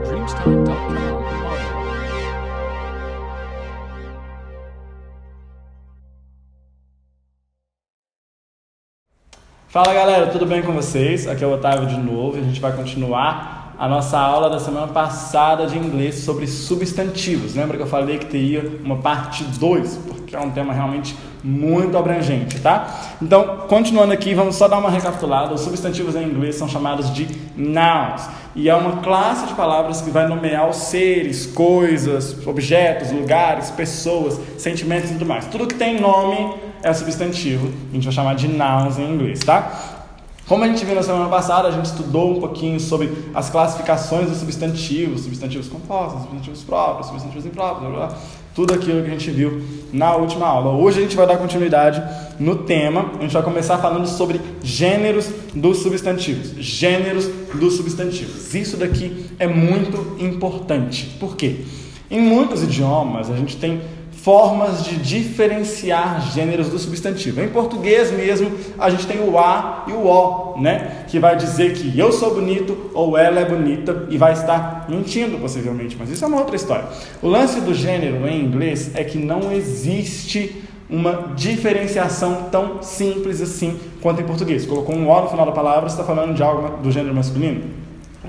Dreamstime.com. Fala galera, tudo bem com vocês? Aqui é o Otávio de novo e a gente vai continuar a nossa aula da semana passada de inglês sobre substantivos. Lembra que eu falei que teria uma parte 2, porque é um tema realmente muito abrangente, tá? Então, continuando aqui, vamos só dar uma recapitulada. Os substantivos em inglês são chamados de nouns e é uma classe de palavras que vai nomear os seres, coisas, objetos, lugares, pessoas, sentimentos e tudo mais. Tudo que tem nome é substantivo, a gente vai chamar de nouns em inglês, tá? Como a gente viu na semana passada, a gente estudou um pouquinho sobre as classificações dos substantivos compostos, substantivos próprios, substantivos impróprios, blá, blá, tudo aquilo que a gente viu na última aula. Hoje a gente vai dar continuidade no tema, a gente vai começar falando sobre gêneros dos substantivos. Gêneros dos substantivos. Isso daqui é muito importante. Por quê? Em muitos idiomas a gente tem formas de diferenciar gêneros do substantivo. Em português mesmo, a gente tem o a e o o, né? Que vai dizer que eu sou bonito ou ela é bonita e vai estar mentindo, possivelmente, mas isso é uma outra história. O lance do gênero em inglês é que não existe uma diferenciação tão simples assim quanto em português. Colocou um o no final da palavra, você está falando de algo do gênero masculino?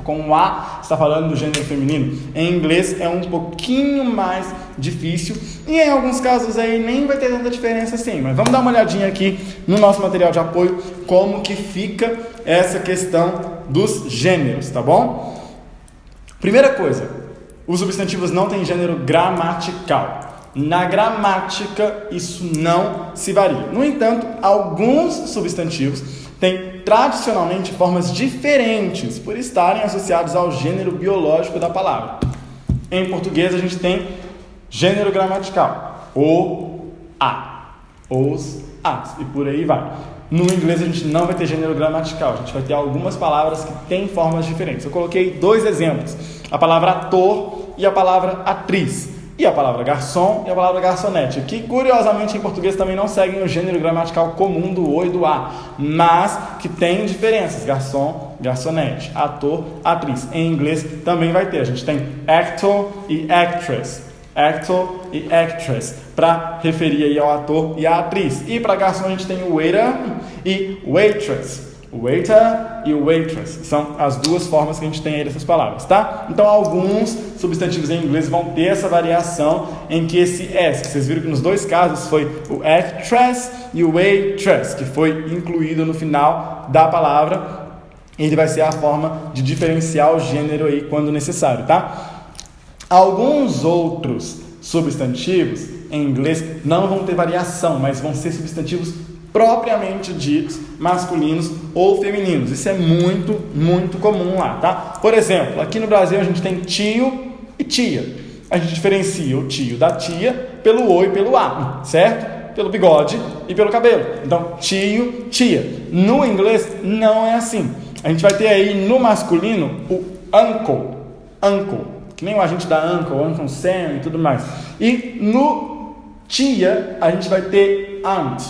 Com um A, está falando do gênero feminino. Em inglês é um pouquinho mais difícil e em alguns casos aí nem vai ter tanta diferença assim, mas vamos dar uma olhadinha aqui no nosso material de apoio como que fica essa questão dos gêneros, tá bom? Primeira coisa, os substantivos não têm gênero gramatical. Na gramática isso não se varia. No entanto, alguns substantivos têm tradicionalmente formas diferentes por estarem associados ao gênero biológico da palavra. Em português a gente tem gênero gramatical, o, a, os, as e por aí vai. No inglês a gente não vai ter gênero gramatical, a gente vai ter algumas palavras que têm formas diferentes. Eu coloquei 2 exemplos, a palavra ator e a palavra atriz. E a palavra garçom e a palavra garçonete, que curiosamente em português também não seguem o gênero gramatical comum do o e do a, mas que tem diferenças, garçom, garçonete, ator, atriz. Em inglês também vai ter, a gente tem actor e actress, para referir aí ao ator e à atriz. E para garçom a gente tem o waiter e waitress. O waiter e o waitress são as duas formas que a gente tem aí dessas palavras, tá? Então, alguns substantivos em inglês vão ter essa variação em que esse S, que vocês viram que nos 2 casos foi o actress e o waitress, que foi incluído no final da palavra. Ele vai ser a forma de diferenciar o gênero aí quando necessário, tá? Alguns outros substantivos em inglês não vão ter variação, mas vão ser substantivos propriamente ditos masculinos ou femininos. Isso é muito, muito comum lá, tá? Por exemplo, aqui no Brasil a gente tem tio e tia. A gente diferencia o tio da tia pelo o e pelo a, certo? Pelo bigode e pelo cabelo. Então, tio, tia. No inglês não é assim. A gente vai ter aí no masculino o uncle, que nem o agente da Uncle Sam e tudo mais. E no tia a gente vai ter aunt,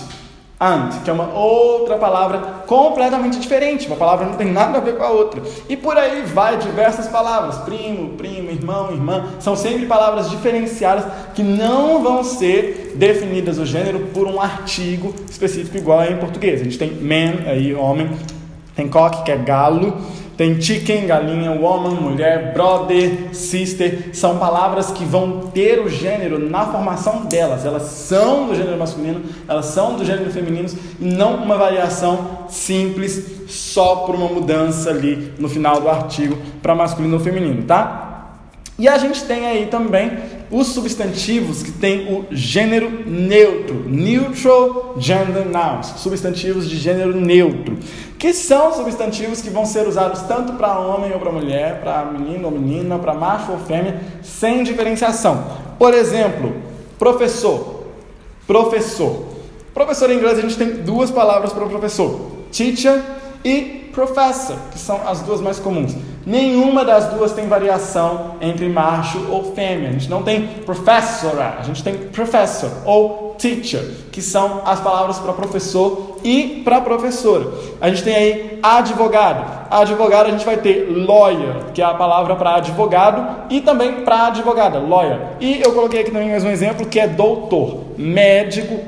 que é uma outra palavra completamente diferente, uma palavra não tem nada a ver com a outra. E por aí vai diversas palavras, primo, prima, irmão, irmã, são sempre palavras diferenciadas que não vão ser definidas o gênero por um artigo específico igual em português. A gente tem man, aí homem, tem cock, que é galo, tem chicken, galinha, woman, mulher, brother, sister. São palavras que vão ter o gênero na formação delas. Elas são do gênero masculino, elas são do gênero feminino e não uma variação simples só por uma mudança ali no final do artigo para masculino ou feminino, tá? E a gente tem aí também os substantivos que têm o gênero neutro, neutral gender nouns, substantivos de gênero neutro, que são substantivos que vão ser usados tanto para homem ou para mulher, para menino ou menina, para macho ou fêmea, sem diferenciação. Por exemplo, professor. Professor em inglês a gente tem 2 palavras para professor, teacher e professor, que são as duas mais comuns. Nenhuma das duas tem variação entre macho ou fêmea. A gente não tem professora, a gente tem professor ou teacher, que são as palavras para professor e para professora. A gente tem aí advogado. Advogado a gente vai ter lawyer, que é a palavra para advogado, e também para advogada, lawyer. E eu coloquei aqui também mais um exemplo, que é doutor, médico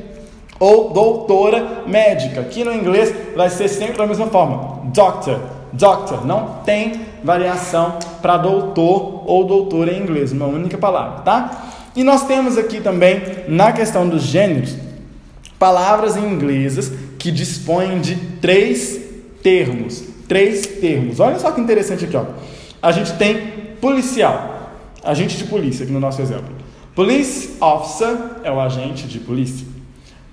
ou doutora médica, que no inglês vai ser sempre da mesma forma, doctor, doctor. Não tem variação para doutor ou doutora em inglês, uma única palavra, tá? E nós temos aqui também, na questão dos gêneros, palavras em inglesas que dispõem de três termos. Olha só que interessante aqui, ó. A gente tem policial, agente de polícia aqui no nosso exemplo. Police officer é o agente de polícia.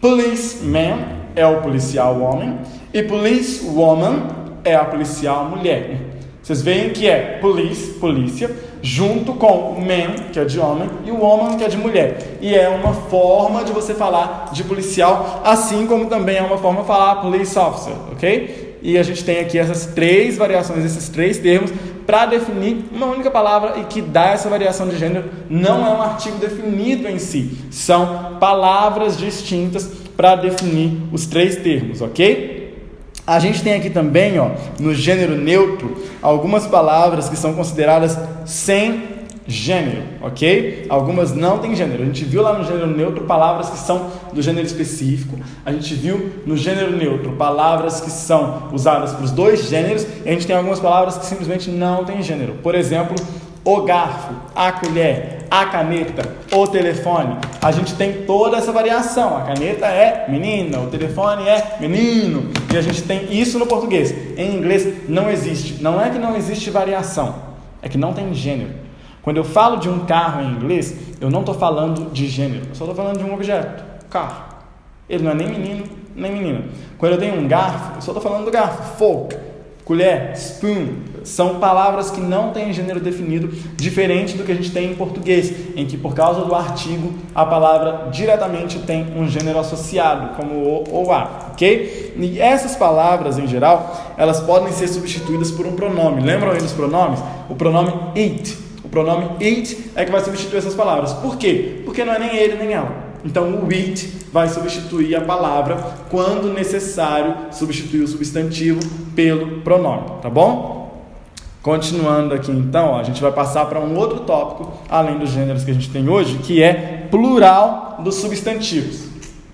Policeman é o policial homem. E policewoman é a policial mulher. Vocês veem que é police, polícia, junto com man, que é de homem, e o woman, que é de mulher. E é uma forma de você falar de policial, assim como também é uma forma de falar police officer, ok? E a gente tem aqui essas três variações, esses três termos, para definir uma única palavra e que dá essa variação de gênero. Não é um artigo definido em si, são palavras distintas para definir os três termos, ok? A gente tem aqui também, ó, no gênero neutro, algumas palavras que são consideradas sem gênero, ok? Algumas não têm gênero. A gente viu lá no gênero neutro palavras que são do gênero específico. A gente viu no gênero neutro palavras que são usadas para os dois gêneros. E a gente tem algumas palavras que simplesmente não têm gênero. Por exemplo, o garfo, a colher, a caneta, o telefone. A gente tem toda essa variação. A caneta é menina, o telefone é menino. E a gente tem isso no português. Em inglês não existe. Não é que não existe variação, é que não tem gênero. Quando eu falo de um carro em inglês, eu não estou falando de gênero, eu só estou falando de um objeto, carro. Ele não é nem menino, nem menina. Quando eu tenho um garfo, eu só estou falando do garfo, fork, colher, spoon. São palavras que não têm gênero definido, diferente do que a gente tem em português, em que por causa do artigo, a palavra diretamente tem um gênero associado, como o ou a, ok? E essas palavras, em geral, elas podem ser substituídas por um pronome. Lembram aí dos pronomes? O pronome it. O pronome it é que vai substituir essas palavras. Por quê? Porque não é nem ele nem ela. Então o it vai substituir a palavra quando necessário substituir o substantivo pelo pronome, tá bom? Continuando aqui então, ó, a gente vai passar para um outro tópico, além dos gêneros que a gente tem hoje, que é plural dos substantivos.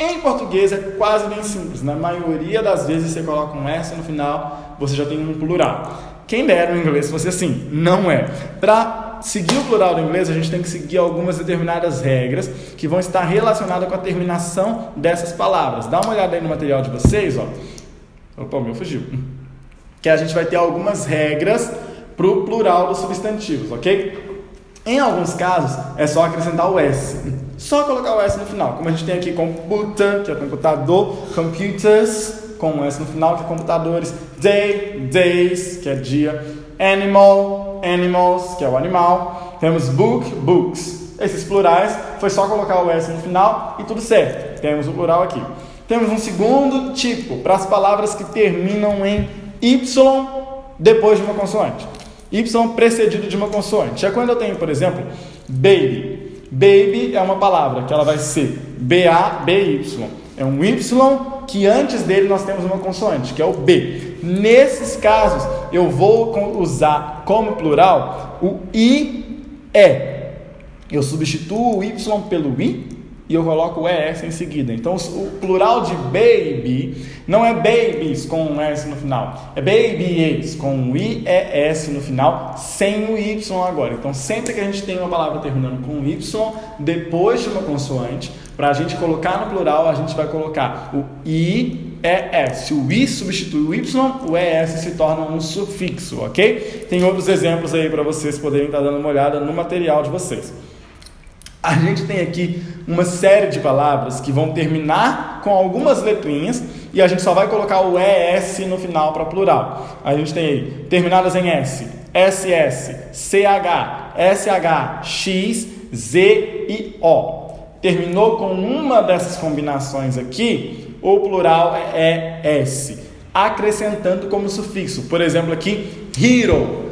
Em português é quase bem simples, na maioria das vezes você coloca um S no final, você já tem um plural. Quem dera no inglês fosse assim, não é. Para seguir o plural do inglês, a gente tem que seguir algumas determinadas regras que vão estar relacionadas com a terminação dessas palavras. Dá uma olhada aí no material de vocês, ó. Opa, o meu fugiu. Que a gente vai ter algumas regras para o plural dos substantivos, ok? Em alguns casos, é só acrescentar o S. Só colocar o S no final. Como a gente tem aqui computer, que é computador, computers, com um S no final, que é computadores, day, days, que é dia, animal, animals, que é o animal, temos book, books. Esses plurais, foi só colocar o S no final e tudo certo. Temos o plural aqui. Temos um segundo tipo, para as palavras que terminam em Y depois de uma consoante. Y precedido de uma consoante. É quando eu tenho, por exemplo, baby. Baby é uma palavra que ela vai ser B-A-B-Y. É um Y que antes dele nós temos uma consoante, que é o B. Nesses casos, eu vou usar como plural o I-E. Eu substituo o Y pelo I e eu coloco o ES em seguida. Então, o plural de baby não é babies com um S no final. É babies com um I-E-S no final, sem o Y agora. Então, sempre que a gente tem uma palavra terminando com Y, depois de uma consoante, para a gente colocar no plural, a gente vai colocar o I-E-S. Se o I substitui o Y, o ES se torna um sufixo, ok? Tem outros exemplos aí para vocês poderem estar dando uma olhada no material de vocês. A gente tem aqui uma série de palavras que vão terminar com algumas letrinhas e a gente só vai colocar o ES no final para plural. A gente tem aí terminadas em S, SS, CH, SH, X, Z e O. Terminou com uma dessas combinações aqui, o plural é S. acrescentando como sufixo. Por exemplo, aqui, hero,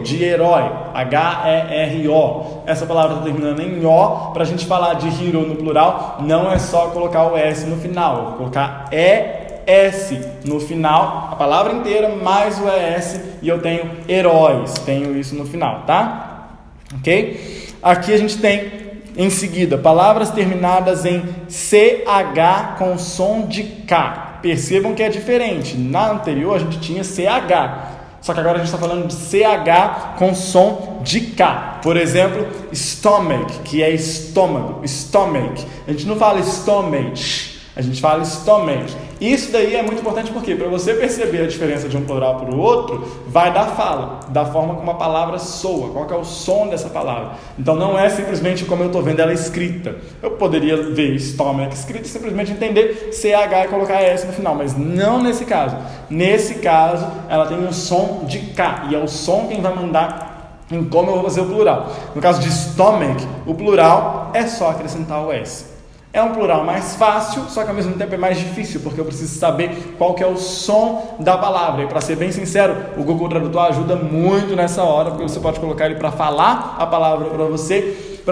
de herói, H-E-R-O. Essa palavra está terminando em O. Para a gente falar de hero no plural, não é só colocar o S no final. Eu vou colocar E-S no final, a palavra inteira mais o E-S, e eu tenho heróis. Tenho isso no final, tá? Ok? Aqui a gente tem, em seguida, palavras terminadas em CH com som de K. Percebam que é diferente. Na anterior a gente tinha CH. Só que agora a gente está falando de CH com som de K. Por exemplo, stomach, que é estômago. Stomach. A gente não fala stomach, a gente fala stomach. Isso daí é muito importante porque para você perceber a diferença de um plural para o outro, vai da fala, da forma como a palavra soa, qual que é o som dessa palavra. Então não é simplesmente como eu estou vendo ela escrita. Eu poderia ver stomach escrito e simplesmente entender CH e colocar S no final, mas não nesse caso. Nesse caso, ela tem um som de K, e é o som quem vai mandar em como eu vou fazer o plural. No caso de stomach, o plural é só acrescentar o S. É um plural mais fácil, só que ao mesmo tempo é mais difícil, porque eu preciso saber qual que é o som da palavra. E para ser bem sincero, o Google Tradutor ajuda muito nessa hora, porque você pode colocar ele para falar a palavra para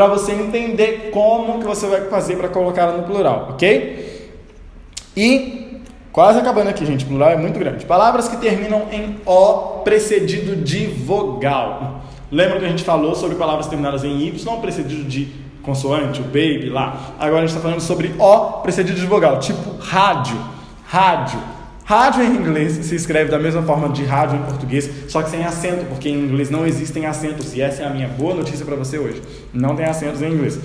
você entender como que você vai fazer para colocar ela no plural, ok? E quase acabando aqui, gente, o plural é muito grande. Palavras que terminam em O precedido de vogal. Lembra que a gente falou sobre palavras terminadas em Y precedido de consoante, o baby lá. Agora a gente está falando sobre O precedido de vogal, tipo rádio. Rádio em inglês se escreve da mesma forma de rádio em português, só que sem acento, porque em inglês não existem acentos, e essa é a minha boa notícia para você hoje. Não tem acentos em inglês.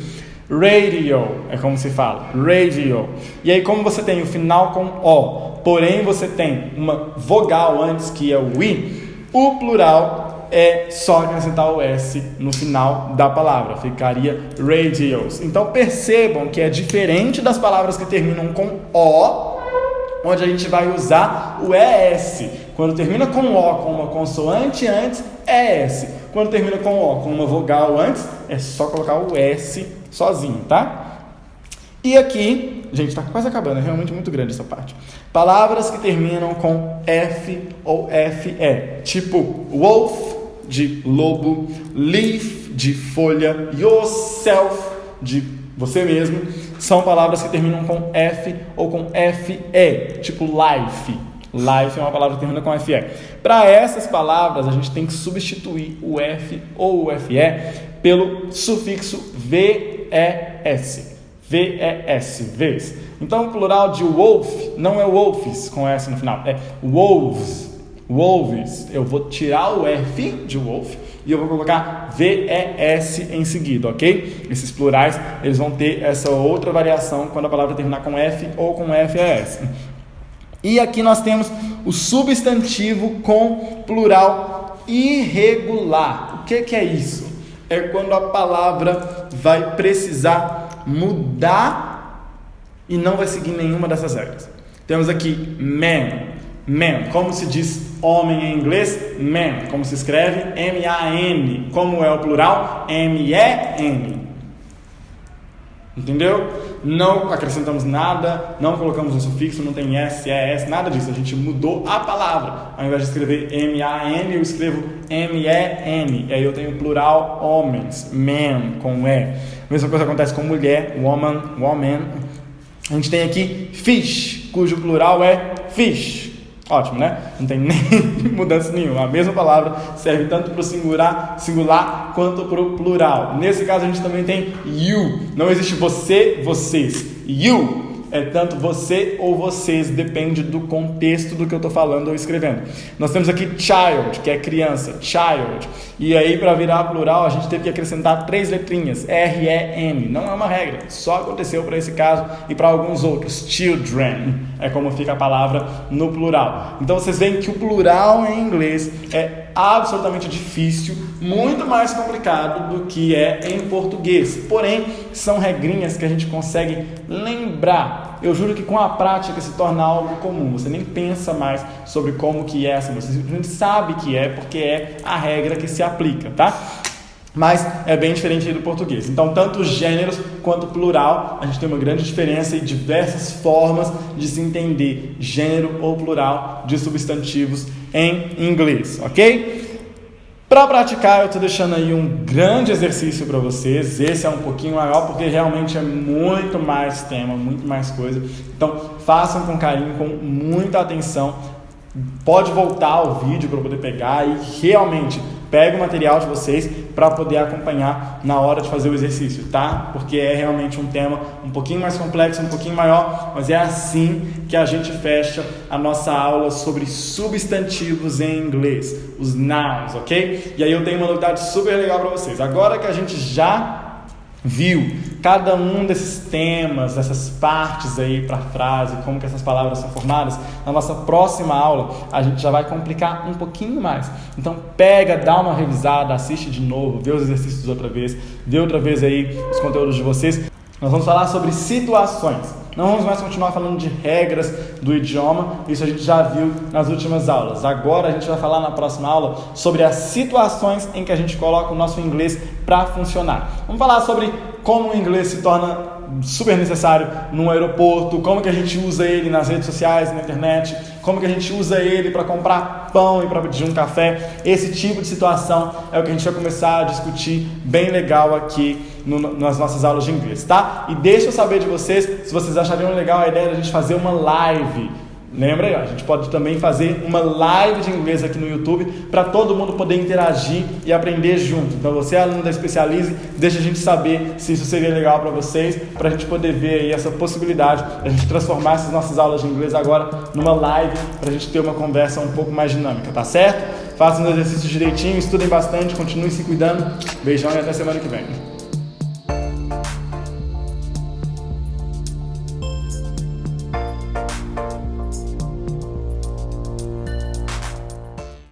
Radio é como se fala, radio. E aí, como você tem o final com O, porém você tem uma vogal antes, que é o I, o plural é só acrescentar o S no final da palavra, ficaria radios. Então percebam que é diferente das palavras que terminam com O, onde a gente vai usar o ES. Quando termina com O com uma consoante antes, é S. Quando termina com O com uma vogal antes, é só colocar o S sozinho, tá? E aqui, gente, está quase acabando, é realmente muito grande essa parte. Palavras que terminam com F ou FE, tipo wolf, de lobo, leaf, de folha, yourself, de você mesmo, são palavras que terminam com F ou com FE, tipo life. Life é uma palavra que termina com FE. Para essas palavras, a gente tem que substituir o F ou o FE pelo sufixo VES. VES, vez. Então, o plural de wolf não é wolves com S no final, é wolves. Wolves, eu vou tirar o F de wolf e eu vou colocar VES em seguida, ok? Esses plurais, eles vão ter essa outra variação quando a palavra terminar com F ou com FES. E aqui nós temos o substantivo com plural irregular. O que é isso? É quando a palavra vai precisar mudar e não vai seguir nenhuma dessas regras. Temos aqui man. Man, como se diz homem em inglês? Man, como se escreve? M-A-N. Como é o plural? M-E-N. Entendeu? Não acrescentamos nada, não colocamos um sufixo, não tem S, E-S, nada disso. A gente mudou a palavra. Ao invés de escrever M-A-N, eu escrevo M-E-N. E aí eu tenho plural homens, man, com E. A mesma coisa acontece com mulher, woman, woman. A gente tem aqui fish, cujo plural é fish. Ótimo, né? Não tem nem mudança nenhuma. A mesma palavra serve tanto para o singular quanto para o plural. Nesse caso, a gente também tem you. Não existe você, vocês. You é tanto você ou vocês, depende do contexto do que eu estou falando ou escrevendo. Nós temos aqui child, que é criança, child. E aí, para virar plural, a gente teve que acrescentar 3 letrinhas, R-E-M. Não é uma regra, só aconteceu para esse caso e para alguns outros. Children é como fica a palavra no plural. Então, vocês veem que o plural em inglês é absolutamente difícil, muito mais complicado do que é em português. Porém, são regrinhas que a gente consegue lembrar. Eu juro que com a prática se torna algo comum. Você nem pensa mais sobre como que é, você simplesmente sabe que é, porque é a regra que se aplica, tá? mas é bem diferente aí do português. Então, tanto gêneros quanto plural, a gente tem uma grande diferença e diversas formas de se entender gênero ou plural de substantivos em inglês, ok? Para praticar, eu estou deixando aí um grande exercício para vocês. Esse é um pouquinho maior porque realmente é muito mais tema, muito mais coisa. Então, façam com carinho, com muita atenção. Pode voltar ao vídeo para poder pegar e realmente pega o material de vocês para poder acompanhar na hora de fazer o exercício, tá? Porque é realmente um tema um pouquinho mais complexo, um pouquinho maior, mas é assim que a gente fecha a nossa aula sobre substantivos em inglês, os nouns, ok? E aí eu tenho uma novidade super legal para vocês. Agora que a gente já viu cada um desses temas, essas partes aí para a frase, como que essas palavras são formadas, na nossa próxima aula a gente já vai complicar um pouquinho mais. Então pega, dá uma revisada, assiste de novo, vê os exercícios outra vez, vê outra vez aí os conteúdos de vocês. Nós vamos falar sobre situações. Não vamos mais continuar falando de regras do idioma, isso a gente já viu nas últimas aulas. Agora a gente vai falar na próxima aula sobre as situações em que a gente coloca o nosso inglês para funcionar. Vamos falar sobre como o inglês se torna super necessário no aeroporto, como que a gente usa ele nas redes sociais, na internet, como que a gente usa ele para comprar pão e para pedir um café. Esse tipo de situação é o que a gente vai começar a discutir bem legal aqui nas nossas aulas de inglês, tá? E deixa eu saber de vocês se vocês achariam legal a ideia de a gente fazer uma live. Lembra aí, a gente pode também fazer uma live de inglês aqui no YouTube para todo mundo poder interagir e aprender junto. Então você, aluno da Specialize, deixa a gente saber se isso seria legal para vocês, para a gente poder ver aí essa possibilidade de a gente transformar essas nossas aulas de inglês agora numa live, para a gente ter uma conversa um pouco mais dinâmica, tá certo? Façam os exercícios direitinho, estudem bastante, continuem se cuidando. Beijão e até semana que vem.